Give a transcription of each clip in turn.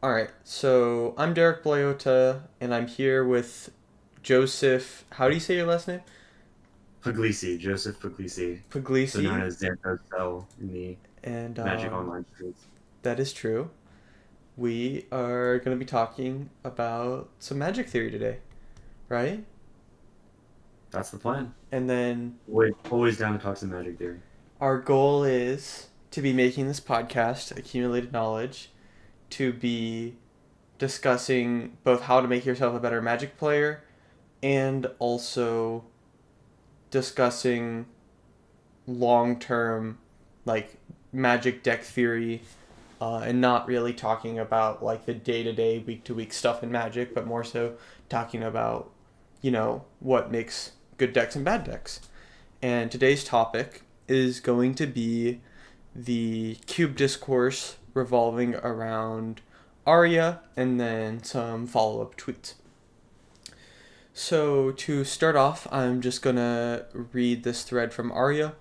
All right, so I'm Derek Blaiotta, and I'm here with Joseph. How do you say your last name? Puglisi, Joseph Puglisi, so known Puglisi, as Xanthos Cell in the and Magic Online streets. that is true. We are going to be talking about some magic theory today, right? That's the plan. And then Always down to talk some magic theory. our goal is to be making this podcast, Accumulated Knowledge, to be discussing both how to make yourself a better magic player and also discussing long term like magic deck theory, and not really talking about like the day to day, week to week stuff in Magic, but more so talking about, what makes good decks and bad decks. And today's topic is going to be the cube discourse revolving around Arya and then some follow up tweets. So, to start off, I'm just gonna read this thread from Arya.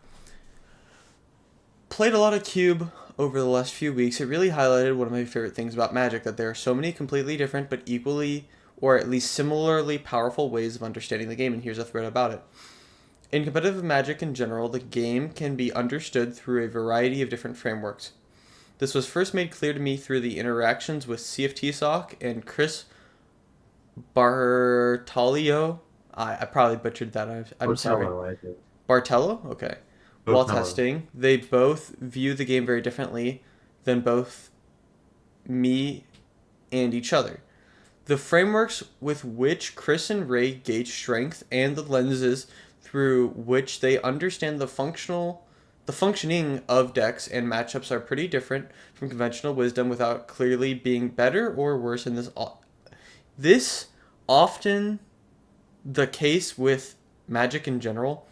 Played a lot of Cube over the last few weeks. It really highlighted one of my favorite things about Magic, that there are so many completely different but equally or at least similarly powerful ways of understanding the game, and here's a thread about it. In competitive Magic in general, the game can be understood through a variety of different frameworks. This was first made clear to me through the interactions with CFTSOC and Chris Bartalio. I probably butchered that. I'm sorry. Botello, I think. Bartello? Okay. While Botello. testing, they both view the game very differently than both me and each other. The frameworks with which Chris and Ray gauge strength and the lenses through which they understand the functioning of decks and matchups are pretty different from conventional wisdom without clearly being better or worse in this often the case with Magic in general.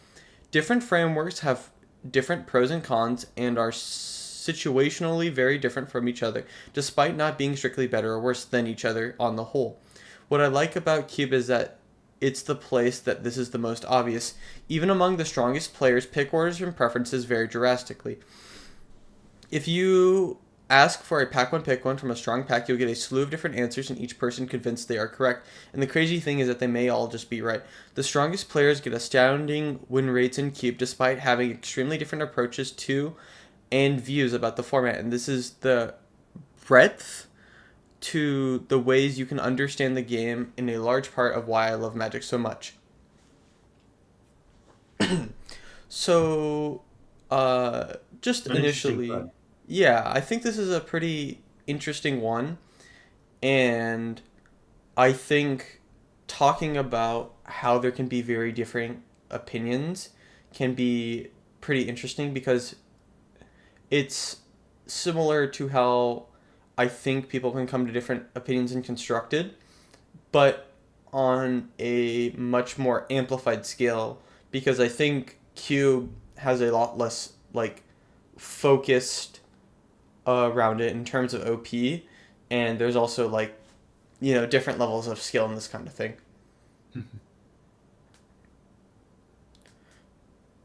Different frameworks have different pros and cons and are situationally very different from each other, despite not being strictly better or worse than each other on the whole. What I like about Cube is that it's the place that this is the most obvious. Even among the strongest players, pick orders and preferences vary drastically. If you ask for a pack one pick one from a strong pack, you'll get a slew of different answers, and each person convinced they are correct. And the crazy thing is that they may all just be right. The strongest players get astounding win rates in Cube despite having extremely different approaches to and views about the format. And this is the breadth to the ways you can understand the game in a large part of why I love Magic so much. So, just An interesting initially, thread. yeah, I think this is a pretty interesting one. And I think talking about how there can be very different opinions can be pretty interesting because it's similar to how I think people can come to different opinions in Constructed, but on a much more amplified scale because I think Cube has a lot less like focused around it in terms of OP, and there's also like different levels of skill in this kind of thing.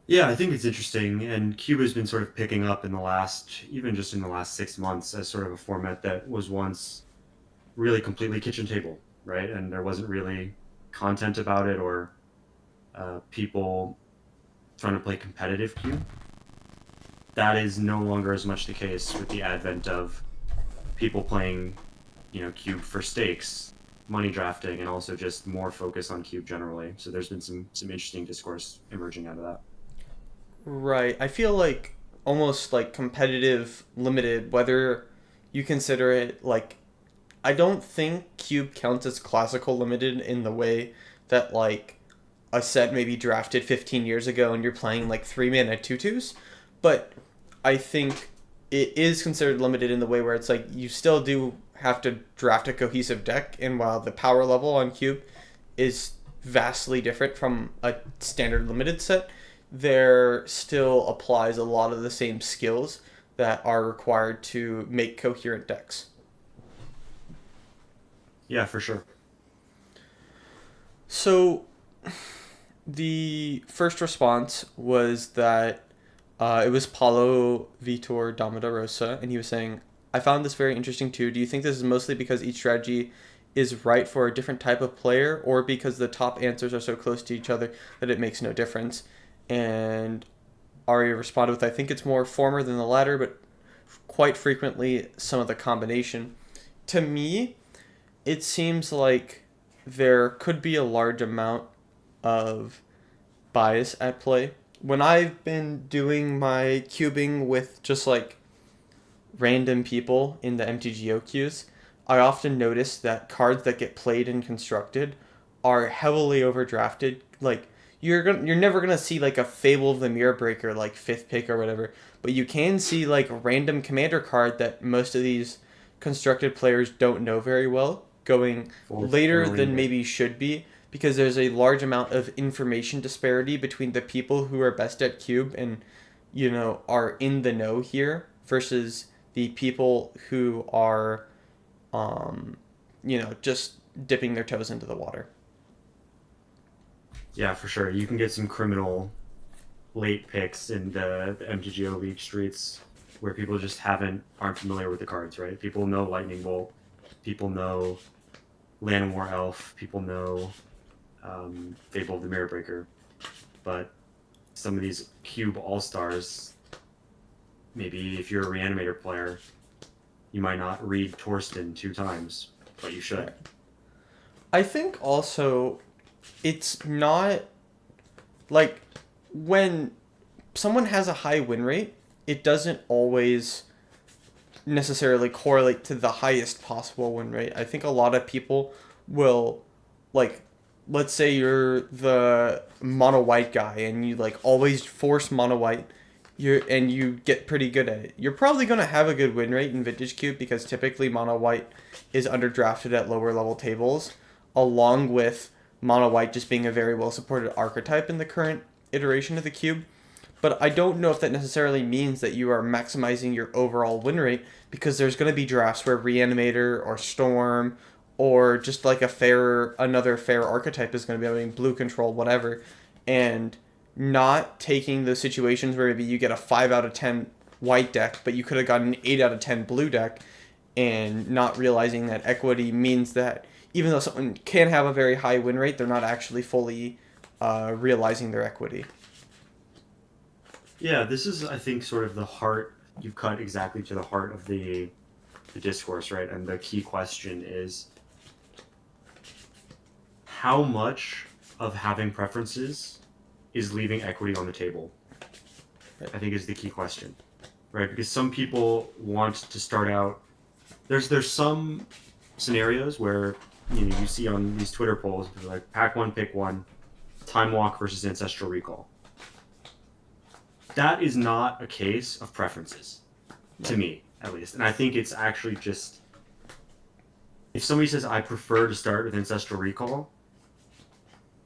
Yeah, I think it's interesting, and Cuba's been sort of picking up in the last, even just in the last 6 months, as sort of a format that was once really completely kitchen table, right? And there wasn't really content about it or people trying to play competitive Cube. That is no longer as much the case with the advent of people playing, Cube for stakes, money drafting, and also just more focus on Cube generally. So there's been some interesting discourse emerging out of that. Right. I feel like almost like competitive limited, whether you consider it like I don't think Cube counts as classical limited in the way that like a set maybe drafted 15 years ago and you're playing like 3 mana tutus, but I think it is considered limited in the way where it's like you still do have to draft a cohesive deck, and while the power level on Cube is vastly different from a standard limited set, there still applies a lot of the same skills that are required to make coherent decks. Yeah, for sure. So the first response was that it was Paulo Vitor Damarosa, and he was saying, I found this very interesting too. Do you think this is mostly because each strategy is right for a different type of player, or because the top answers are so close to each other that it makes no difference? And Ari responded with, I think it's more former than the latter, but quite frequently some of the combination. To me, it seems like there could be a large amount of bias at play. When I've been doing my cubing with just like random people in the MTGO queues, I often notice that cards that get played and constructed are heavily overdrafted. Like you're never gonna see like a Fable of the Mirror Breaker like fifth pick or whatever, but you can see like a random commander card that most of these constructed players don't know very well going Fourth later than Marine. maybe should be, because there's a large amount of information disparity between the people who are best at cube and are in the know here versus the people who are um, just dipping their toes into the water. Yeah, for sure. You can get some criminal late picks in the MTGO League streets where people just aren't familiar with the cards, right? People know Lightning Bolt, people know Land War Elf, people know Fable of the Mirror Breaker, but some of these Cube All Stars, maybe if you're a Reanimator player, you might not read Torsten 2 times, but you should. I think also it's not like when someone has a high win rate, it doesn't always necessarily correlate to the highest possible win rate. I think a lot of people will, like, let's say you're the mono white guy and you like always force mono white, you get pretty good at it. You're probably gonna have a good win rate in Vintage Cube because typically mono white is underdrafted at lower level tables, along with mono white just being a very well supported archetype in the current iteration of the cube. But I don't know if that necessarily means that you are maximizing your overall win rate, because there's going to be drafts where Reanimator or Storm or just like another fair archetype is going to be having blue control, whatever, and not taking those situations where maybe you get a 5 out of 10 white deck, but you could have gotten an 8 out of 10 blue deck, and not realizing that equity means that even though someone can have a very high win rate, they're not actually fully realizing their equity. Yeah, this is, I think, sort of the heart. You've cut exactly to the heart of the discourse, right? And the key question is how much of having preferences is leaving equity on the table? I think is the key question, right? Because some people want to start out. There's some scenarios where you see on these Twitter polls like pack one, pick one, time walk versus ancestral recall. That is not a case of preferences, to me at least. And I think it's actually just, if somebody says I prefer to start with ancestral recall,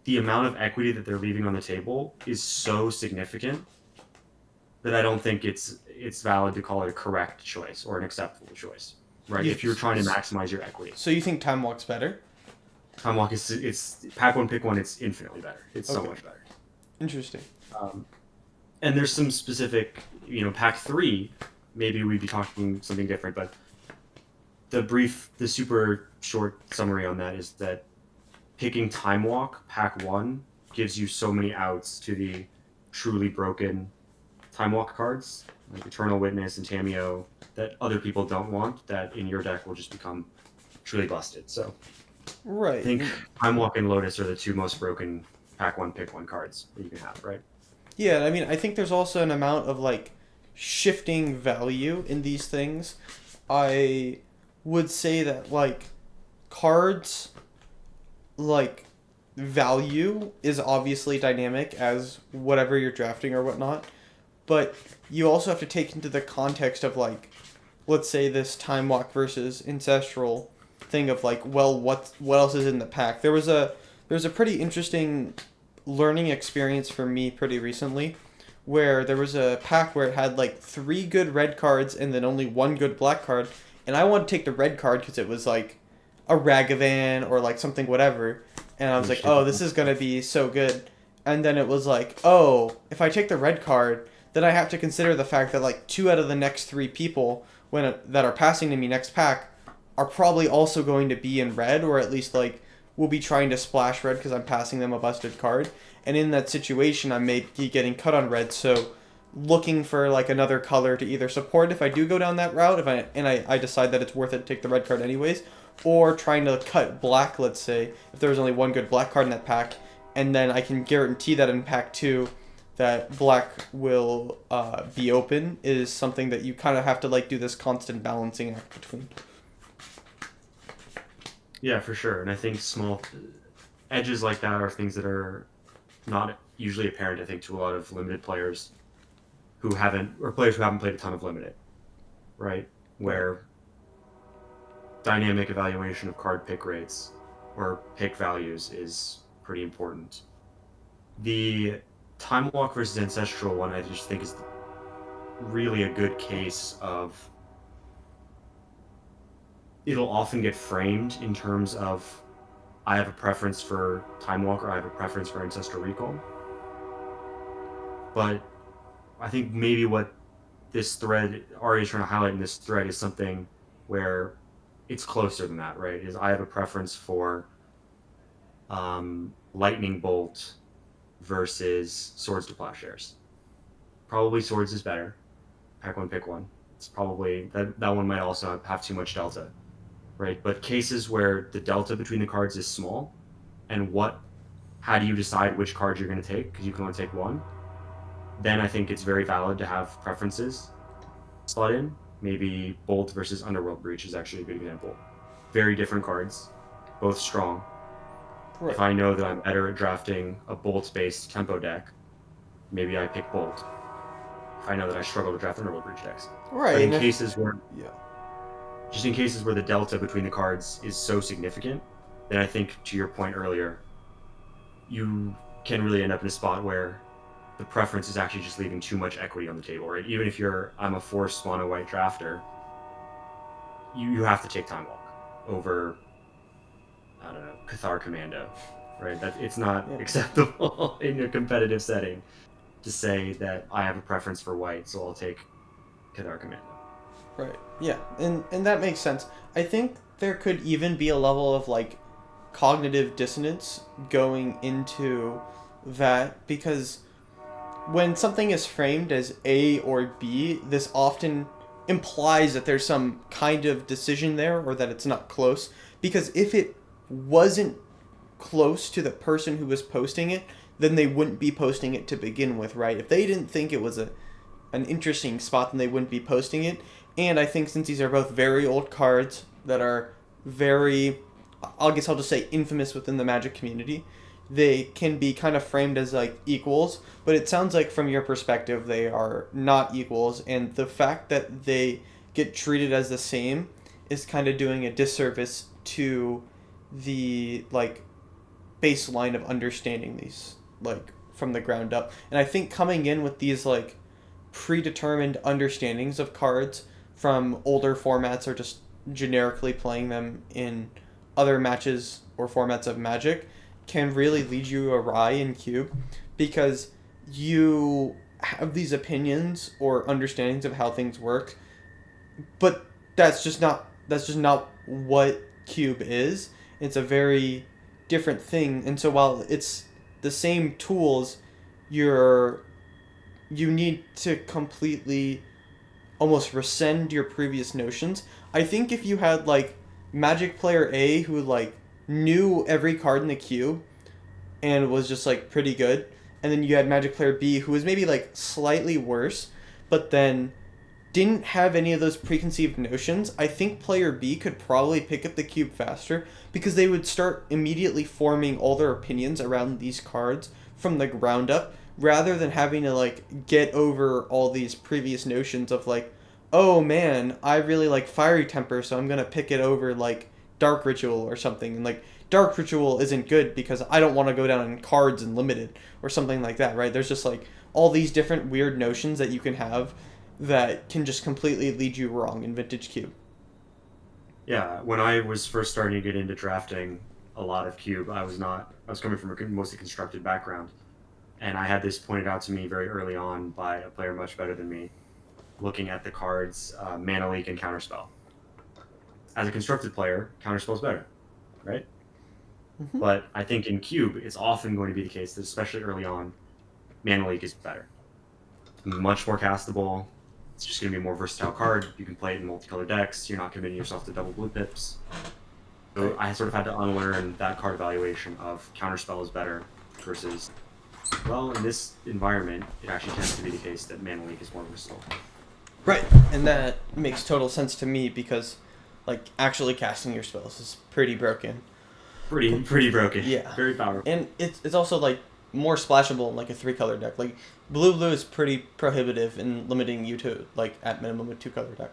the amount of equity that they're leaving on the table is so significant that I don't think it's valid to call it a correct choice or an acceptable choice, right? Yes. If you're trying to maximize your equity. So you think Time Walk's better? Time walk it's pack one, pick one. It's infinitely better. It's so much better. Interesting. And there's some specific, pack three. Maybe we'd be talking something different, but the super short summary on that is that picking Time Walk pack one gives you so many outs to the truly broken Time Walk cards, like Eternal Witness and Tameo, that other people don't want, that in your deck will just become truly busted. So right. I think Time Walk and Lotus are the two most broken pack one, pick one cards that you can have, right? Yeah, I mean, I think there's also an amount of like shifting value in these things. I would say that like cards like value is obviously dynamic as whatever you're drafting or whatnot, but you also have to take into the context of like, let's say this Time Walk versus Ancestral thing of like, well, what else is in the pack? There's a pretty interesting learning experience for me pretty recently, where there was a pack where it had like 3 good red cards and then only 1 good black card, and I wanted to take the red card because it was like a Ragavan or like something whatever, and I was like, oh, this is gonna be so good, and then it was like, oh, if I take the red card, then I have to consider the fact that like 2 out of the next 3 people that are passing to me next pack are probably also going to be in red, or at least like will be trying to splash red because I'm passing them a busted card. And in that situation, I may be getting cut on red, so looking for like another color to either support if I do go down that route, if I decide that it's worth it to take the red card anyways, or trying to cut black, let's say, if there's only one good black card in that pack, and then I can guarantee that in pack 2 that black will be open, is something that you kind of have to like do this constant balancing act between. Yeah, for sure. And I think small edges like that are things that are not usually apparent, I think, to a lot of limited players who haven't, or players who haven't played a ton of limited, right? Where dynamic evaluation of card pick rates or pick values is pretty important. The Time Walk versus Ancestral one, I just think is really a good case of it'll often get framed in terms of I have a preference for Time Walk or I have a preference for Ancestral Recall. But I think maybe what this thread, Ari is trying to highlight in this thread, is something where it's closer than that, right? Is I have a preference for Lightning Bolt versus Swords to Plowshares. Probably Swords is better. Pack one, pick one. It's probably, that one might also have too much delta, right? But cases where the delta between the cards is small, and how do you decide which card you're going to take? Because you can only take one. Then I think it's very valid to have preferences slot in. Maybe Bolt versus Underworld Breach is actually a good example. Very different cards, both strong. Right. If I know that I'm better at drafting a Bolt-based tempo deck, maybe I pick Bolt. If I know that I struggle to draft Underworld Breach decks. Right. But in cases where the delta between the cards is so significant, then I think, to your point earlier, you can really end up in a spot where the preference is actually just leaving too much equity on the table, right? Even if I'm a forced mono white drafter, you have to take Time Walk over, I don't know, Cathar Commando, right? That it's not acceptable in a competitive setting to say that I have a preference for white, so I'll take Cathar Commando. Right. Yeah, and that makes sense. I think there could even be a level of like cognitive dissonance going into that, because when something is framed as A or B, this often implies that there's some kind of decision there, or that it's not close. Because if it wasn't close to the person who was posting it, then they wouldn't be posting it to begin with, right? If they didn't think it was an interesting spot, then they wouldn't be posting it. And I think since these are both very old cards that are very, I'll just say infamous within the Magic community, they can be kind of framed as like equals, but it sounds like from your perspective they are not equals, and the fact that they get treated as the same is kind of doing a disservice to the like baseline of understanding these like from the ground up. And I think coming in with these like predetermined understandings of cards from older formats, or just generically playing them in other matches or formats of Magic, can really lead you awry in Cube, because you have these opinions or understandings of how things work, but that's just not what Cube is. It's a very different thing, and so while it's the same tools, you need to completely almost rescind your previous notions. I think if you had like Magic player A who like knew every card in the cube and was just like pretty good, and then you had Magic player B who was maybe like slightly worse, but then didn't have any of those preconceived notions, I think player B could probably pick up the cube faster, because they would start immediately forming all their opinions around these cards from the ground up, rather than having to like get over all these previous notions of like, oh man, I really like Fiery Temper, so I'm gonna pick it over like Dark Ritual or something, and like Dark Ritual isn't good because I don't want to go down in cards and limited or something like that, right? There's just like all these different weird notions that you can have that can just completely lead you wrong in Vintage Cube. Yeah, when I was first starting to get into drafting a lot of Cube, I was coming from a mostly constructed background, and I had this pointed out to me very early on by a player much better than me, looking at the cards Mana Leak and Counterspell. As a constructed player, Counterspell is better, right? Mm-hmm. But I think in Cube, it's often going to be the case that, especially early on, Mana Leak is better. Much more castable. It's just going to be a more versatile card. You can play it in multicolor decks. You're not committing yourself to double blue pips. So Right. I sort of had to unlearn that card evaluation of Counterspell is better versus, well, in this environment, it actually tends to be the case that Mana Leak is more versatile. Right. And that makes total sense to me because, like, actually casting your spells is pretty broken. Pretty broken. Yeah. Very powerful. And it's also, like, more splashable in, like, a 3-color deck. Like, blue is pretty prohibitive in limiting you to, like, at minimum a 2-color deck.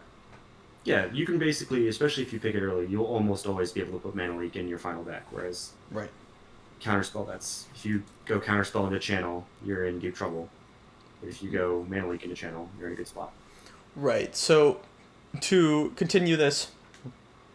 Yeah, you can basically, especially if you pick it early, you'll almost always be able to put Mana Leak in your final deck, whereas Right. Counterspell, if you go Counterspell into Channel, you're in deep trouble. But if you go Mana Leak into Channel, you're in a good spot. Right. So, to continue this,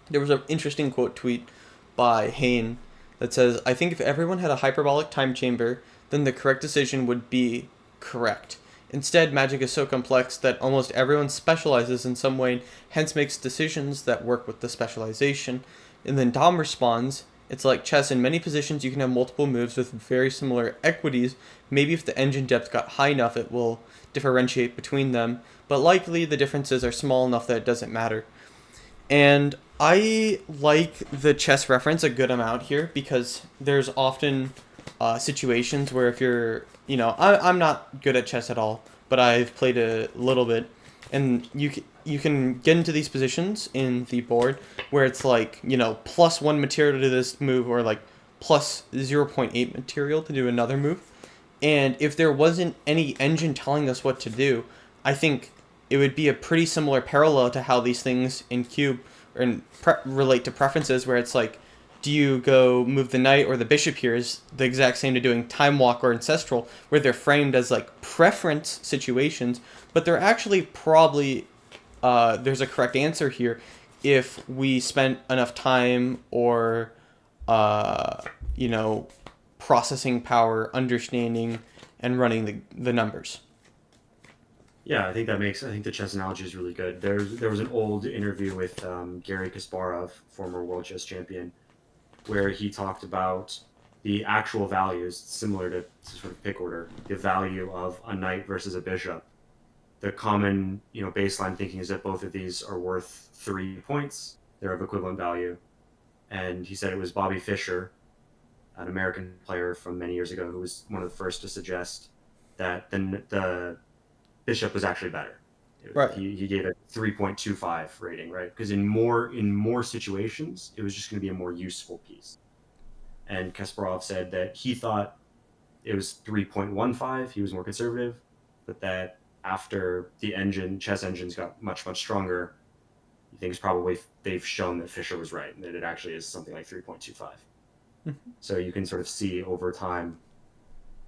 there was an interesting quote tweet by Hain that says, I think if everyone had a hyperbolic time chamber, then the correct decision would be correct. Instead, Magic is so complex that almost everyone specializes in some way, and hence makes decisions that work with the specialization. And then Dom responds, it's like chess. In many positions, you can have multiple moves with very similar equities. Maybe if the engine depth got high enough, it will differentiate between them. But likely, the differences are small enough that it doesn't matter. And I like the chess reference a good amount here because there's often situations where if you're, I'm not good at chess at all, but I've played a little bit, and you can get into these positions in the board where it's like, +1 material to this move or like plus 0.8 material to do another move. And if there wasn't any engine telling us what to do, I think it would be a pretty similar parallel to how these things in Cube relate to preferences, where it's like, do you go move the knight or the bishop here is the exact same to doing time walk or ancestral, where they're framed as like preference situations, but they're actually probably there's a correct answer here if we spent enough time or uh, you know processing power, understanding, and running the numbers. Yeah, I think the chess analogy is really good. There was an old interview with Gary Kasparov, former world chess champion, where he talked about the actual values, similar to sort of pick order, the value of a knight versus a bishop. The common, baseline thinking is that both of these are worth 3 points. They're of equivalent value. And he said it was Bobby Fischer, an American player from many years ago, who was one of the first to suggest that the bishop was actually better. Right. He gave it 3.25 rating, right? Because in more situations, it was just going to be a more useful piece. And Kasparov said that he thought it was 3.15. He was more conservative, but that after the chess engines got much stronger, he thinks probably they've shown that Fischer was right and that it actually is something like 3.25. So you can sort of see over time,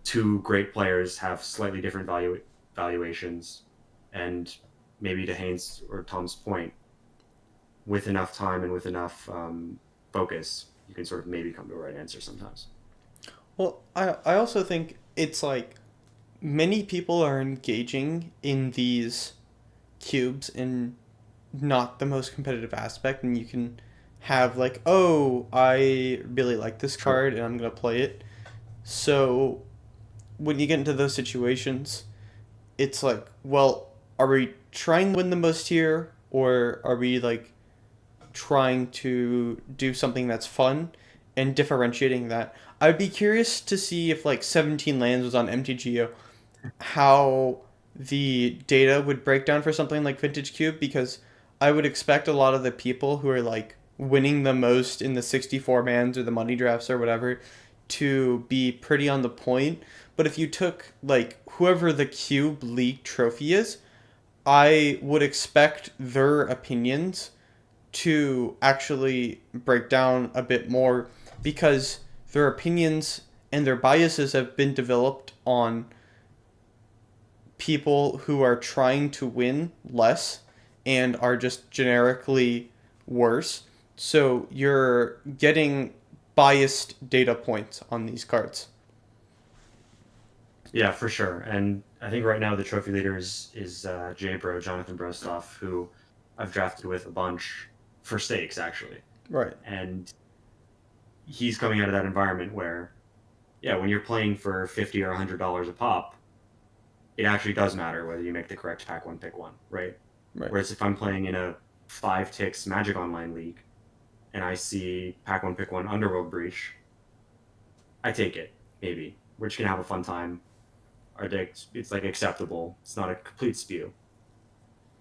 two great players have slightly different valuations, and maybe to Haynes or Tom's point, with enough time and with enough focus, you can sort of maybe come to a right answer sometimes. Well, I also think it's like many people are engaging in these cubes in not the most competitive aspect, and you can have like, oh, I really like this Sure. card and I'm gonna play it. So when you get into those situations, it's like, well, are we trying to win the most here, or are we like trying to do something that's fun and differentiating that? I'd be curious to see if like 17 lands was on MTGO, how the data would break down for something like Vintage Cube, because I would expect a lot of the people who are like winning the most in the 64 mans or the money drafts or whatever to be pretty on the point. But if you took like whoever the Cube League trophy is, I would expect their opinions to actually break down a bit more, because their opinions and their biases have been developed on people who are trying to win less and are just generically worse. So you're getting biased data points on these cards. Yeah, for sure. And I think right now the trophy leader is J Bro, Jonathan Brostoff, who I've drafted with a bunch for stakes actually, Right. and he's coming out of that environment where, yeah, when you're playing for $50 or $100 a pop, it actually does matter whether you make the correct pack one pick one, right? Right. Whereas if I'm playing in a 5 ticks Magic Online league and I see pack one pick one Underworld Breach, I take it. Maybe we're just gonna have a fun time. Our deck, it's like acceptable. It's not a complete spew.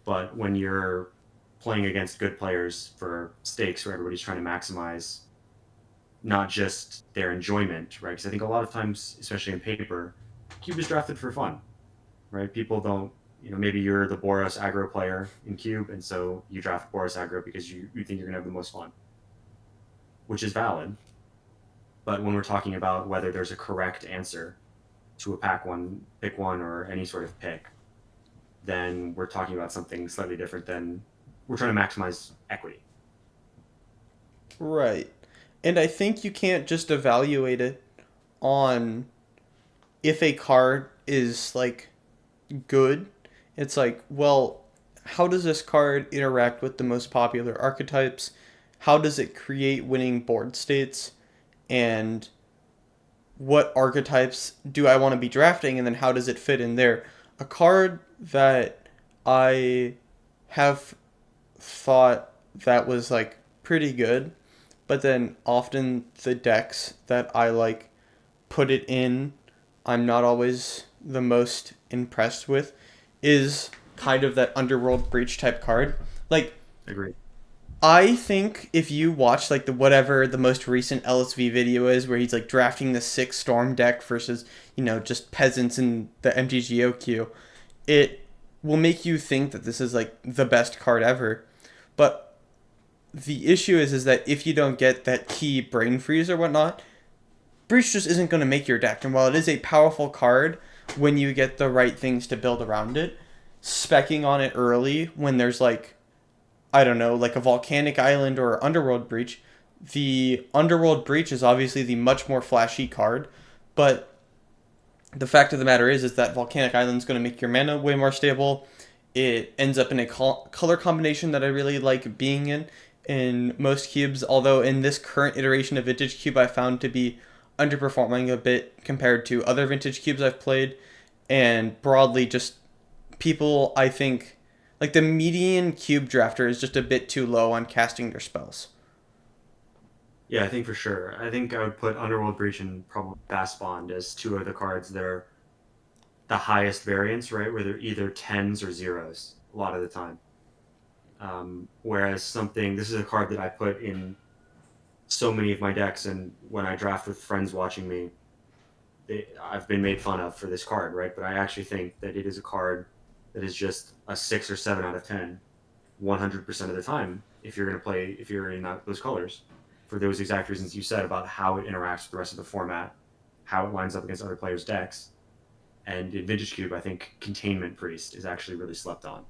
But when you're playing against good players for stakes where everybody's trying to maximize not just their enjoyment, right? Because I think a lot of times, especially in paper, Cube is drafted for fun, right? People don't, maybe you're the Boros aggro player in Cube, and so you draft Boros aggro because you think you're going to have the most fun, which is valid. But when we're talking about whether there's a correct answer to a pack one, pick one, or any sort of pick, then we're talking about something slightly different than we're trying to maximize equity. Right. And I think you can't just evaluate it on if a card is like good. It's like, well, how does this card interact with the most popular archetypes? How does it create winning board states? And what archetypes do I want to be drafting? And then how does it fit in there? A card that I have thought that was like pretty good, but then often the decks that I like put it in, I'm not always the most impressed with, is kind of that Underworld Breach type card. Like, Agreed. I think if you watch like the whatever the most recent LSV video is where he's like drafting the 6 Storm deck versus, just peasants in the MTGO queue, it will make you think that this is like the best card ever. But the issue is that if you don't get that key brain freeze or whatnot, Breach just isn't going to make your deck. And while it is a powerful card when you get the right things to build around it, specking on it early when there's like, I don't know, like a Volcanic Island or Underworld Breach, the Underworld Breach is obviously the much more flashy card, but the fact of the matter is that Volcanic Island is going to make your mana way more stable. It ends up in a color combination that I really like being in most cubes, although in this current iteration of Vintage Cube I found to be underperforming a bit compared to other Vintage Cubes I've played, and broadly just people, I think, like the median cube drafter is just a bit too low on casting their spells. Yeah, I think for sure. I think I would put Underworld Breach and probably Fast Bond as two of the cards that are the highest variance, right? Where they're either tens or zeros a lot of the time. Whereas this is a card that I put in so many of my decks, and when I draft with friends watching me, I've been made fun of for this card, right? But I actually think that it is a card that is just a 6 or 7 out of 10, 100% of the time if you're going to play, if you're in those colors, for those exact reasons you said about how it interacts with the rest of the format, how it lines up against other players' decks. And in Vintage Cube, I think Containment Priest is actually really slept on.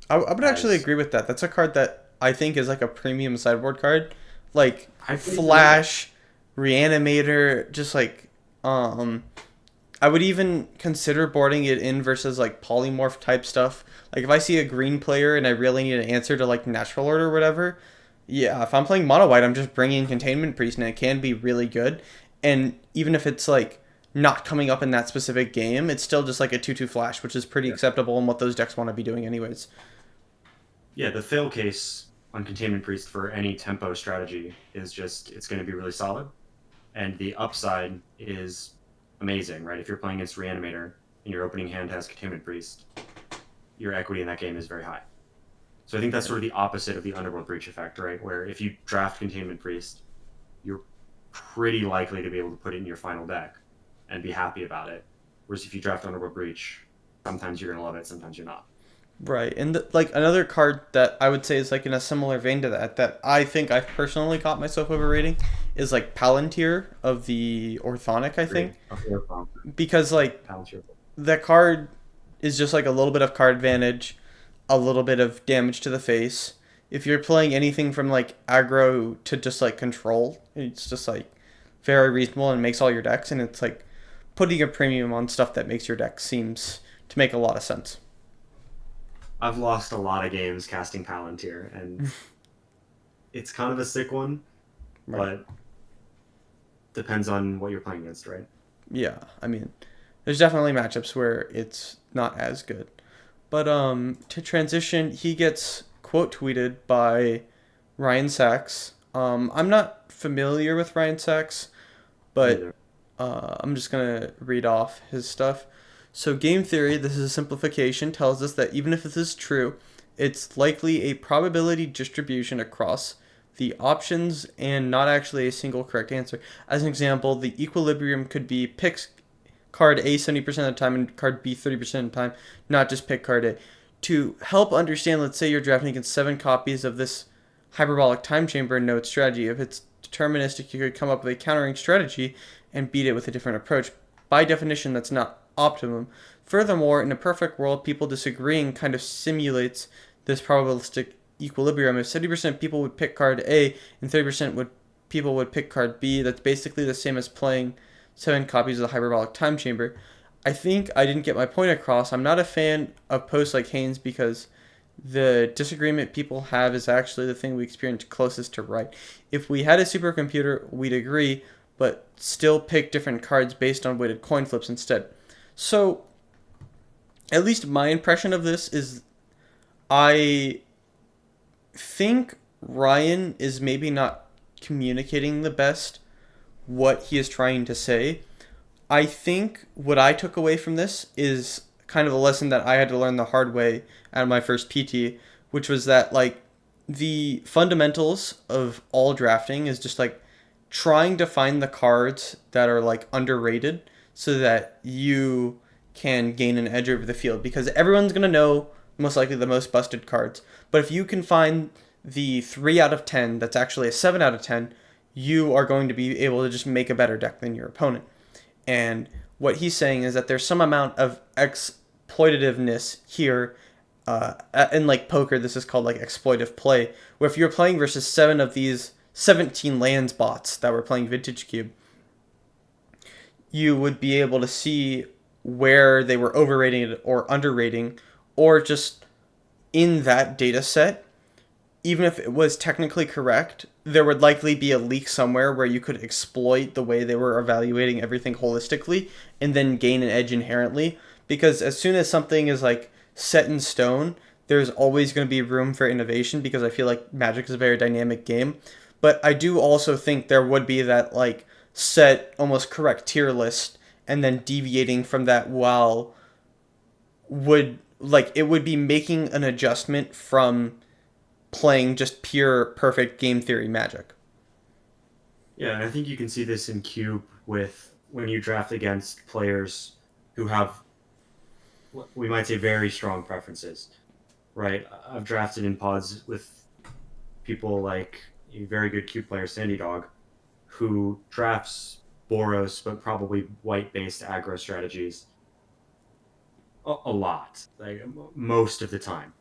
I would actually As agree with that. That's a card that I think is like a premium sideboard card. Like I think Flash, Reanimator, just like I would even consider boarding it in versus like polymorph type stuff. Like if I see a green player and I really need an answer to like natural order or whatever, yeah, if I'm playing mono white, I'm just bringing Containment Priest and it can be really good. And even if it's like not coming up in that specific game, it's still just like a 2/2 flash, which is pretty yeah. acceptable and what those decks want to be doing anyways. Yeah, the fail case on Containment Priest for any tempo strategy is just it's going to be really solid, and the upside is amazing, right? If you're playing against Reanimator and your opening hand has Containment Priest, your equity in that game is very high. So I think that's Right. sort of the opposite of the Underworld Breach effect, right? Where if you draft Containment Priest, you're pretty likely to be able to put it in your final deck and be happy about it. Whereas if you draft Underworld Breach, sometimes you're going to love it, sometimes you're not. Right. And like another card that I would say is like in a similar vein to that I think I've personally caught myself overrating is like Palantir of the Orthonic, I Agreed. think. Okay, well, Because like Palantir. that card is just like a little bit of card advantage, a little bit of damage to the face. If you're playing anything from like aggro to just like control, it's just like very reasonable and makes all your decks, and it's like putting a premium on stuff that makes your deck seems to make a lot of sense. I've lost a lot of games casting Palantir, and it's kind of a sick one, Right. but depends on what you're playing against, right? Yeah, I mean, there's definitely matchups where it's not as good. But to transition, he gets quote tweeted by Ryan Sachs. I'm not familiar with Ryan Sachs, but Neither. I'm just gonna read off his stuff. So game theory, this is a simplification, tells us that even if this is true, it's likely a probability distribution across the options and not actually a single correct answer. As an example, the equilibrium could be pick card A 70% of the time and card B 30% of the time, not just pick card A. To help understand, let's say you're drafting against 7 copies of this hyperbolic time chamber node strategy. If it's deterministic, you could come up with a countering strategy and beat it with a different approach. By definition, that's not optimum. Furthermore, in a perfect world, people disagreeing kind of simulates this probabilistic equilibrium. If 70% people would pick card A and 30% would people would pick card B, that's basically the same as playing 7 copies of the hyperbolic time chamber. I think I didn't get my point across. I'm not a fan of posts like Haynes because the disagreement people have is actually the thing we experience closest to right. If we had a supercomputer, we'd agree, but still pick different cards based on weighted coin flips instead. So, at least my impression of this is I think Ryan is maybe not communicating the best what he is trying to say. I think what I took away from this is kind of a lesson that I had to learn the hard way out of my first PT, which was that like the fundamentals of all drafting is just like trying to find the cards that are like underrated so that you can gain an edge over the field because everyone's going to know most likely the most busted cards. But if you can find the 3 out of 10 that's actually a 7 out of 10, you are going to be able to just make a better deck than your opponent. And what he's saying is that there's some amount of exploitativeness here. In like poker, this is called like exploitive play, where if you're playing versus 7 of these 17 lands bots that were playing Vintage Cube, you would be able to see where they were overrating or underrating, or just in that data set, even if it was technically correct, there would likely be a leak somewhere where you could exploit the way they were evaluating everything holistically and then gain an edge inherently. Because as soon as something is like set in stone, there's always going to be room for innovation because I feel like Magic is a very dynamic game. But I do also think there would be that like set almost correct tier list and then deviating from that while would like it would be making an adjustment from playing just pure perfect game theory Magic. Yeah, and I think you can see this in Cube with when you draft against players who have, we might say, very strong preferences, right? I've drafted in pods with people like a very good Cube player, Sandy Dog, who drafts Boros, but probably white-based aggro strategies a lot, like most of the time,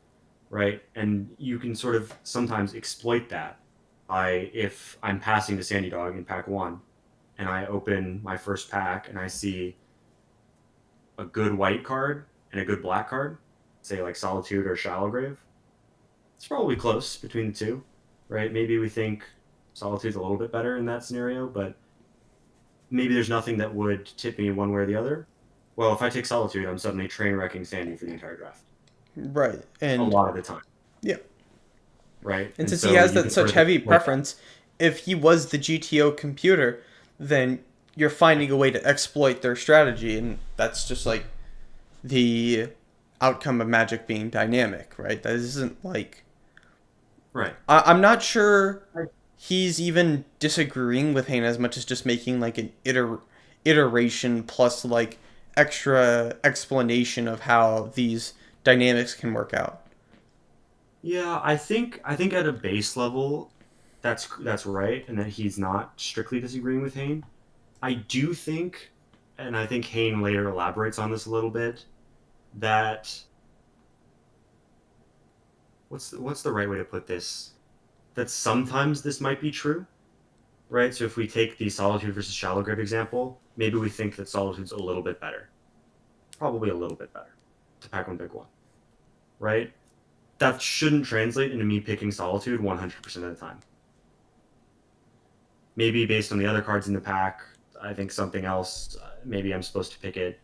right? And you can sort of sometimes exploit that by if I'm passing to Sandy Dog in pack one and I open my first pack and I see a good white card and a good black card, say like Solitude or Shallow Grave, it's probably close between the two, right? Maybe we think Solitude's a little bit better in that scenario, but maybe there's nothing that would tip me one way or the other. Well, if I take Solitude, I'm suddenly train wrecking Sandy for the entire draft. Right. A And lot of the time, yeah. right? And And since he so has you that can sort such of heavy exploit that. preference, if he was the GTO computer, then you're finding a way to exploit their strategy and that's just like the outcome of Magic being dynamic, right? That isn't like Right. I'm not sure he's even disagreeing with Hayne as much as just making like an iteration plus like extra explanation of how these dynamics can work out. Yeah, I think at a base level, that's right, and that he's not strictly disagreeing with Hayne. I do think, and I think Hayne later elaborates on this a little bit, that what's the right way to put this? That sometimes this might be true, right? So if we take the Solitude versus Shallow Grave example, maybe we think that Solitude's a little bit better, probably a little bit better. to pack one big one, right? That shouldn't translate into me picking Solitude 100% of the time. Maybe based on the other cards in the pack, I think something else, maybe I'm supposed to pick it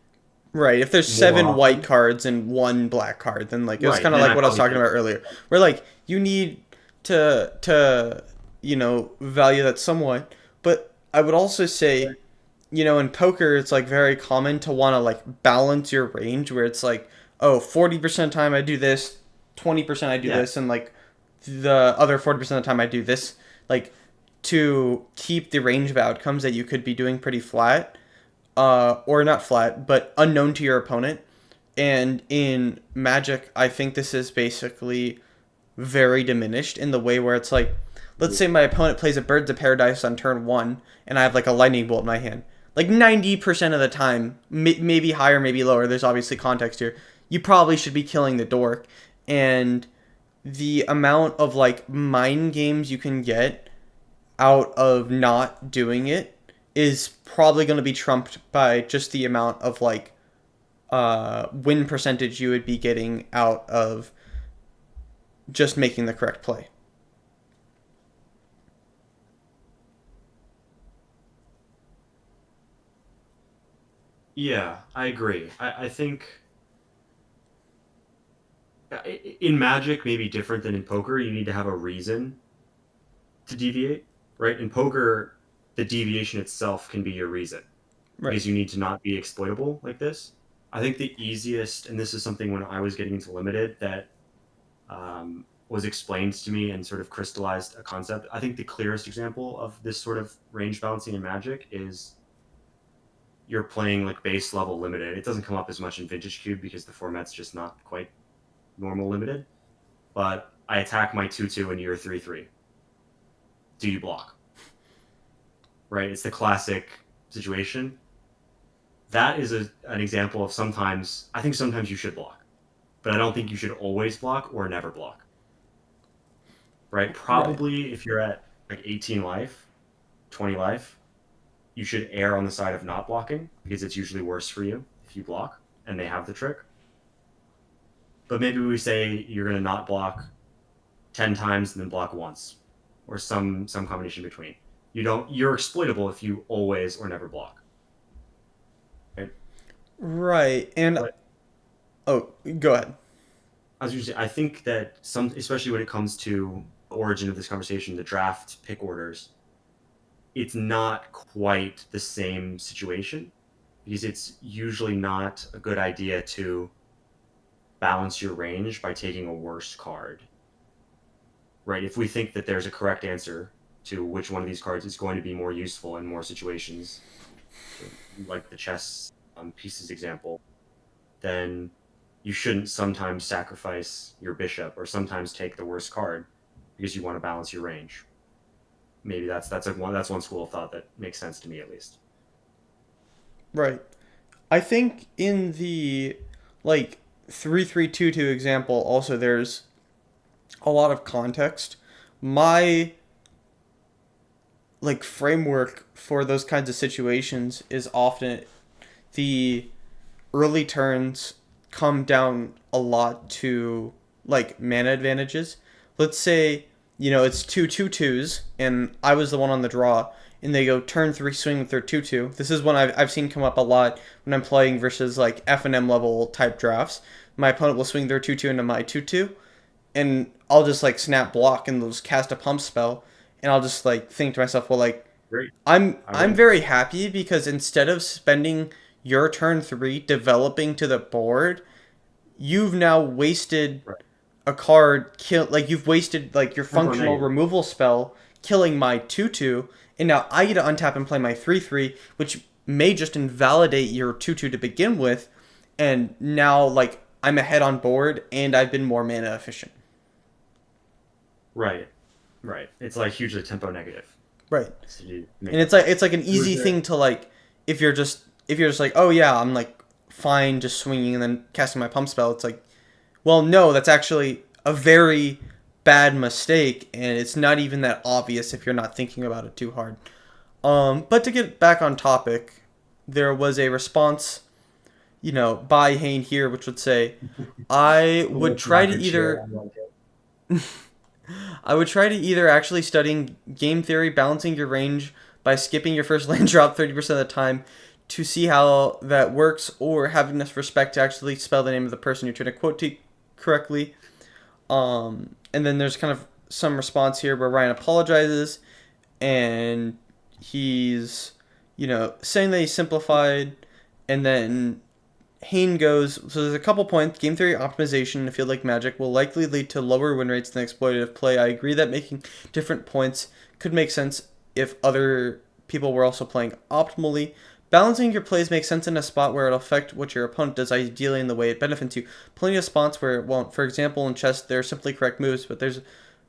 Right. If there's more 7 white often. cards and 1 black card, then like it was Right, kind of then like I what I was probably talking pick about it. earlier, where like you need to value that somewhat. But I would also Right. say, in poker, it's like very common to want to like balance your range, where it's like, oh, 40% of the time I do this, 20% I do Yeah, this, and like the other 40% of the time I do this, like to keep the range of outcomes that you could be doing pretty flat, or not flat, but unknown to your opponent. And in Magic, I think this is basically very diminished in the way where it's like, let's say my opponent plays a Birds of Paradise on turn 1, and I have like a Lightning Bolt in my hand. Like 90% of the time, maybe higher, maybe lower, there's obviously context here, you probably should be killing the dork. And the amount of like mind games you can get out of not doing it is probably going to be trumped by just the amount of like win percentage you would be getting out of just making the correct play. yeah, I agree. I think in Magic, maybe different than in poker, you need to have a reason to deviate, right? In poker, the deviation itself can be your reason Right. because you need to not be exploitable like this. I think the easiest, and this is something when I was getting into limited that was explained to me and sort of crystallized a concept. I think the clearest example of this sort of range balancing in Magic is you're playing like base level limited. It doesn't come up as much in Vintage Cube because the format's just not quite normal limited. But I attack my 2/2 and you're 3/3. Do you block? Right? It's the classic situation. That is an example of sometimes, I think sometimes you should block, but I don't think you should always block or never block. Right? Right. Probably if you're at like 18 life, 20 life, you should err on the side of not blocking because it's usually worse for you if you block and they have the trick. But maybe we say you're going to not block 10 times and then block once or some combination between. You're exploitable if you always or never block. Right? Right. And But oh, go ahead. as you say, I think that some, especially when it comes to the origin of this conversation, the draft pick orders, it's not quite the same situation because it's usually not a good idea to balance your range by taking a worse card. Right? If we think that there's a correct answer to which one of these cards is going to be more useful in more situations, like the chess pieces example, then you shouldn't sometimes sacrifice your bishop or sometimes take the worst card because you want to balance your range. Maybe that's one school of thought that makes sense to me at least. Right. I think in the like 3322 example also there's a lot of context. My like framework for those kinds of situations is often the early turns come down a lot to like mana advantages. Let's say, it's two twos, and I was the one on the draw, and they go turn 3 swing with their 2/2. This is one I've seen come up a lot when I'm playing versus like F&M level type drafts. My opponent will swing their 2/2 into my 2/2, and I'll just like snap block and they'll just cast a pump spell, and I'll just like think to myself, well, like Great. I I'm win. very happy because instead of spending your turn 3 developing to the board, you've now wasted Right. a card kill like you've wasted like your Tempo functional negative. removal spell killing my 2/2, and now I get to untap and play my 3/3, which may just invalidate your 2/2 to begin with, and now like I'm ahead on board and I've been more mana efficient. Right. Right. It's like hugely tempo negative. Right. So you make And that it's like an you were easy there. thing to like if you're just like, oh yeah, I'm like fine just swinging and then casting my pump spell. It's like, well, no, that's actually a very bad mistake, and it's not even that obvious if you're not thinking about it too hard. But to get back on topic, there was a response by Hayne here, which would say, I would With try to Magic here, either I like it. actually studying game theory, balancing your range by skipping your first land drop 30% of the time to see how that works, or having enough respect to actually spell the name of the person you're trying to quote to correctly. And then there's kind of some response here where Ryan apologizes, and he's, saying that he simplified, and then Hayne goes, so there's a couple points. Game theory optimization in a field like Magic will likely lead to lower win rates than exploitative play. I agree that making different points could make sense if other people were also playing optimally. Balancing your plays makes sense in a spot where it'll affect what your opponent does, ideally in the way it benefits you. Plenty of spots where it won't. For example, in chess, there are simply correct moves, but there's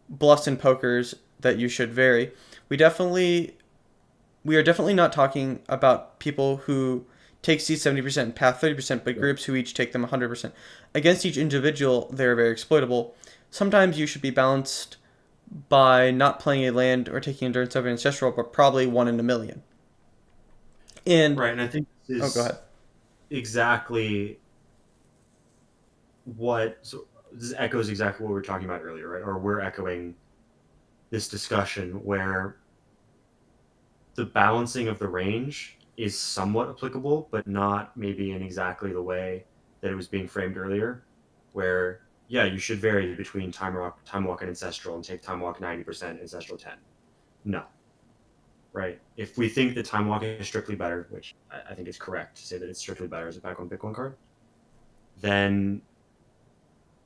bluffs and pokers that you should vary. We are definitely not talking about people who take seats 70% and path 30%, but groups who each take them 100%. Against each individual, they are very exploitable. Sometimes you should be balanced by not playing a land or taking endurance over ancestral, but probably one in a million. And Right, and I think this go is ahead. exactly what so this echoes exactly what we were talking about earlier, right? Or we're echoing this discussion where the balancing of the range is somewhat applicable, but not maybe in exactly the way that it was being framed earlier, where yeah, you should vary between time walk, and ancestral, and take time walk 90%, ancestral 10. No, right? If we think that time walk is strictly better, which I think is correct to say that it's strictly better as a back on Bitcoin card, then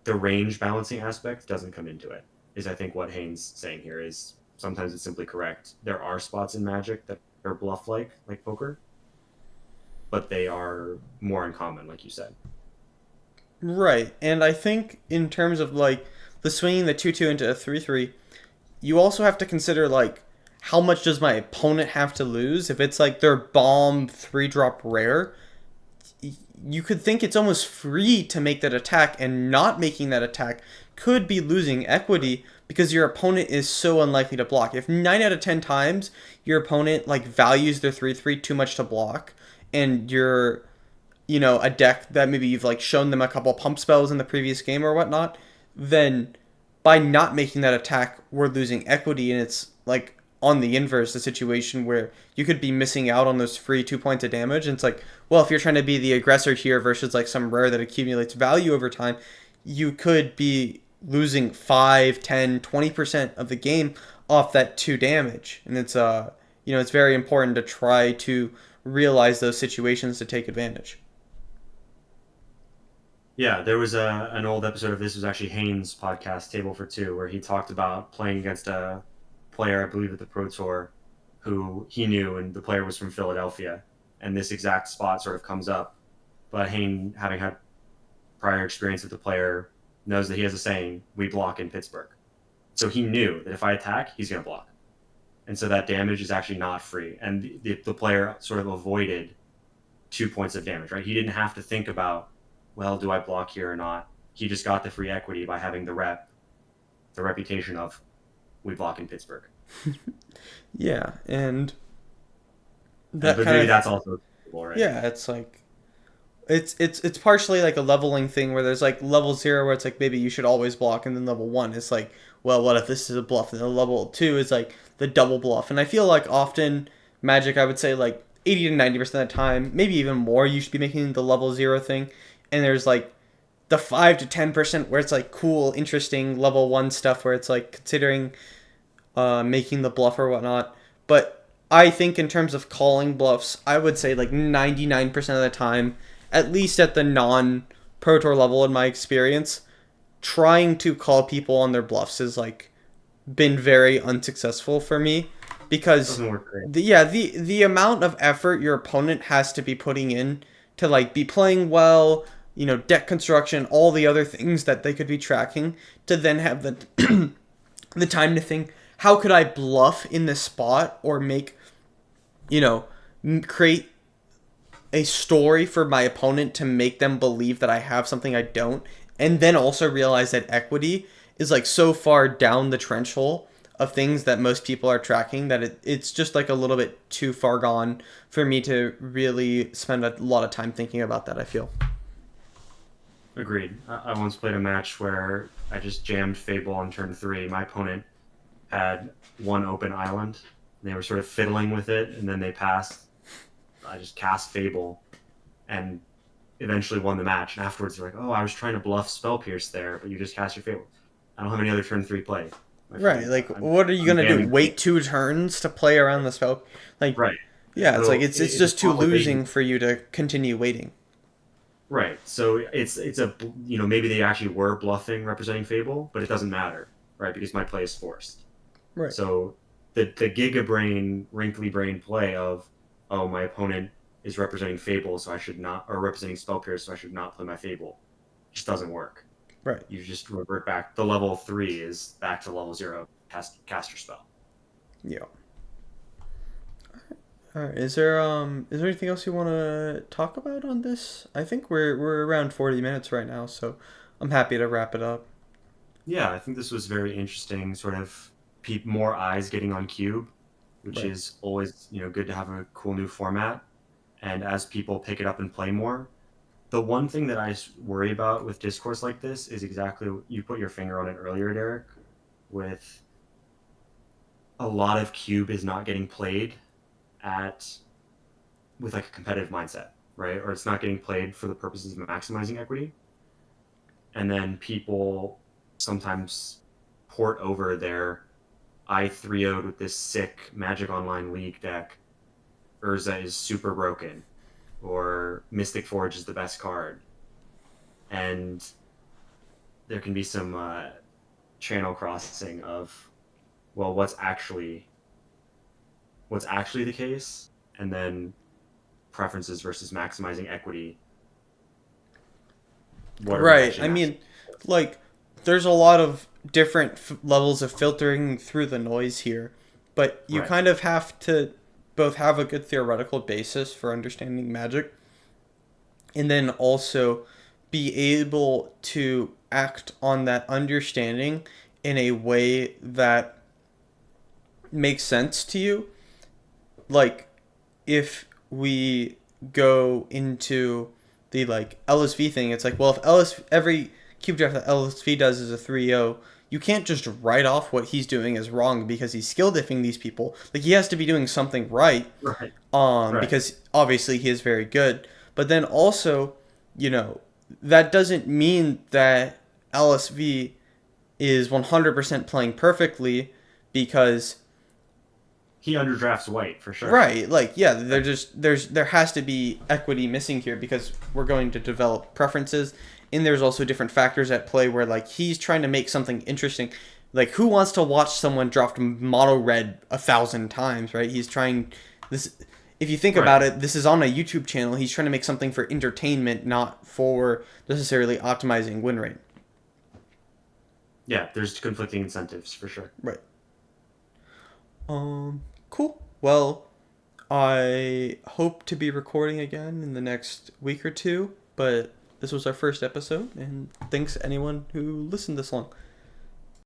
the range balancing aspect doesn't come into it. Is I think what Haynes saying here is sometimes it's simply correct. There are spots in Magic that are bluff like poker, but they are more uncommon, like you said. Right. And I think in terms of like the swinging the 2-2 into a 3-3, you also have to consider like how much does my opponent have to lose? If it's like their bomb 3-drop rare, you could think it's almost free to make that attack, and not making that attack could be losing equity because your opponent is so unlikely to block. If 9 out of 10 times your opponent like values their 3-3 too much to block, and you're, a deck that maybe you've like shown them a couple pump spells in the previous game or whatnot, then by not making that attack, we're losing equity, and it's like on the inverse, the situation where you could be missing out on those free 2 points of damage. And it's like, well, if you're trying to be the aggressor here versus like some rare that accumulates value over time, you could be losing 5, 10, 20% of the game off that 2 damage. And it's very important to try to realize those situations to take advantage. Yeah, there was an old episode of this. Was actually Haynes' podcast, Table for Two, where he talked about playing against a player, I believe, at the Pro Tour, who he knew, and the player was from Philadelphia, and this exact spot sort of comes up. But Haynes, having had prior experience with the player, knows that he has a saying, "We block in Pittsburgh." So he knew that if I attack, he's going to block, and so that damage is actually not free, and the player sort of avoided 2 points of damage. Right? He didn't have to think about, well, do I block here or not? He just got the free equity by having the reputation of we block in Pittsburgh. Yeah, and But that kind maybe of, that's also cool, right? yeah, it's like it's partially like a leveling thing where there's like level 0 where it's like maybe you should always block, and then level 1 is like, well, what if this is a bluff? And then level 2 is like the double bluff. And I feel like often Magic, I would say like 80 to 90% of the time, maybe even more, you should be making the level 0 thing. And there's like the 5 to 10% where it's like cool, interesting level 1 stuff where it's like considering making the bluff or whatnot. But I think in terms of calling bluffs, I would say like 99% of the time, at least at the non Pro Tour level in my experience, trying to call people on their bluffs has like been very unsuccessful for me, because Doesn't work great. the amount of effort your opponent has to be putting in to like be playing well, deck construction, all the other things that they could be tracking, to then have the the time to think, how could I bluff in this spot, or make, create a story for my opponent to make them believe that I have something I don't, and then also realize that equity is like so far down the trench hole of things that most people are tracking that it's just like a little bit too far gone for me to really spend a lot of time thinking about that, I feel. Agreed. I once played a match where I just jammed Fable on turn 3. My opponent had one open island. They were sort of fiddling with it, and then they passed. I just cast Fable, and eventually won the match. And afterwards, they're like, "Oh, I was trying to bluff Spell Pierce there, but you just cast your Fable. I don't have any other turn 3 play, my Right, friend. like what are you I'm gonna do? jamming." Wait 2 turns to play around the spell? Like, Right. yeah, it's like So it's it's just too not like they losing for you to continue waiting. right. So it's a maybe they actually were bluffing representing Fable, but it doesn't matter, right? Because my play is forced. Right. So the Giga Brain, wrinkly brain play of, oh, my opponent is representing Fable, so I should not, or representing Spell Pierce, so I should not play my Fable, just doesn't work. Right. You just revert back. The level 3 is back to level 0. Cast your spell. Yeah. All right. Is there anything else you want to talk about on this? I think we're around 40 minutes right now, so I'm happy to wrap it up. Yeah, I think this was very interesting. Sort of more eyes getting on Cube, which Right. is always good to have a cool new format. And as people pick it up and play more, the one thing that I worry about with discourse like this is exactly you put your finger on it earlier, Derek. With a lot of Cube is not getting played at with like a competitive mindset, right? Or it's not getting played for the purposes of maximizing equity. And then people sometimes port over their I 3-0'd with this sick Magic Online League deck. Urza is super broken, or Mystic Forge is the best card. And there can be some channel crossing of, well, what's actually the case, and then preferences versus maximizing equity. What are we Right. actually I maximizing? mean, like, there's a lot of different levels of filtering through the noise here, but you Right. kind of have to both have a good theoretical basis for understanding magic and then also be able to act on that understanding in a way that makes sense to you. Like, if we go into the like LSV thing, it's like, well, if every cube draft that LSV does is a 3-0, you can't just write off what he's doing as wrong because he's skill diffing these people. Like, he has to be doing something right, Right. Right. because obviously he is very good. But then also, that doesn't mean that LSV is 100% playing perfectly because He underdrafts white for sure. right, like yeah, there has to be equity missing here because we're going to develop preferences, and there's also different factors at play where like he's trying to make something interesting. Like, who wants to watch someone draft mono red 1,000 times, right? He's trying this. If you think Right. about it, this is on a YouTube channel. He's trying to make something for entertainment, not for necessarily optimizing win rate. Yeah, there's conflicting incentives for sure. Right. Cool. Well, I hope to be recording again in the next week or two, but this was our first episode, and thanks anyone who listened this long.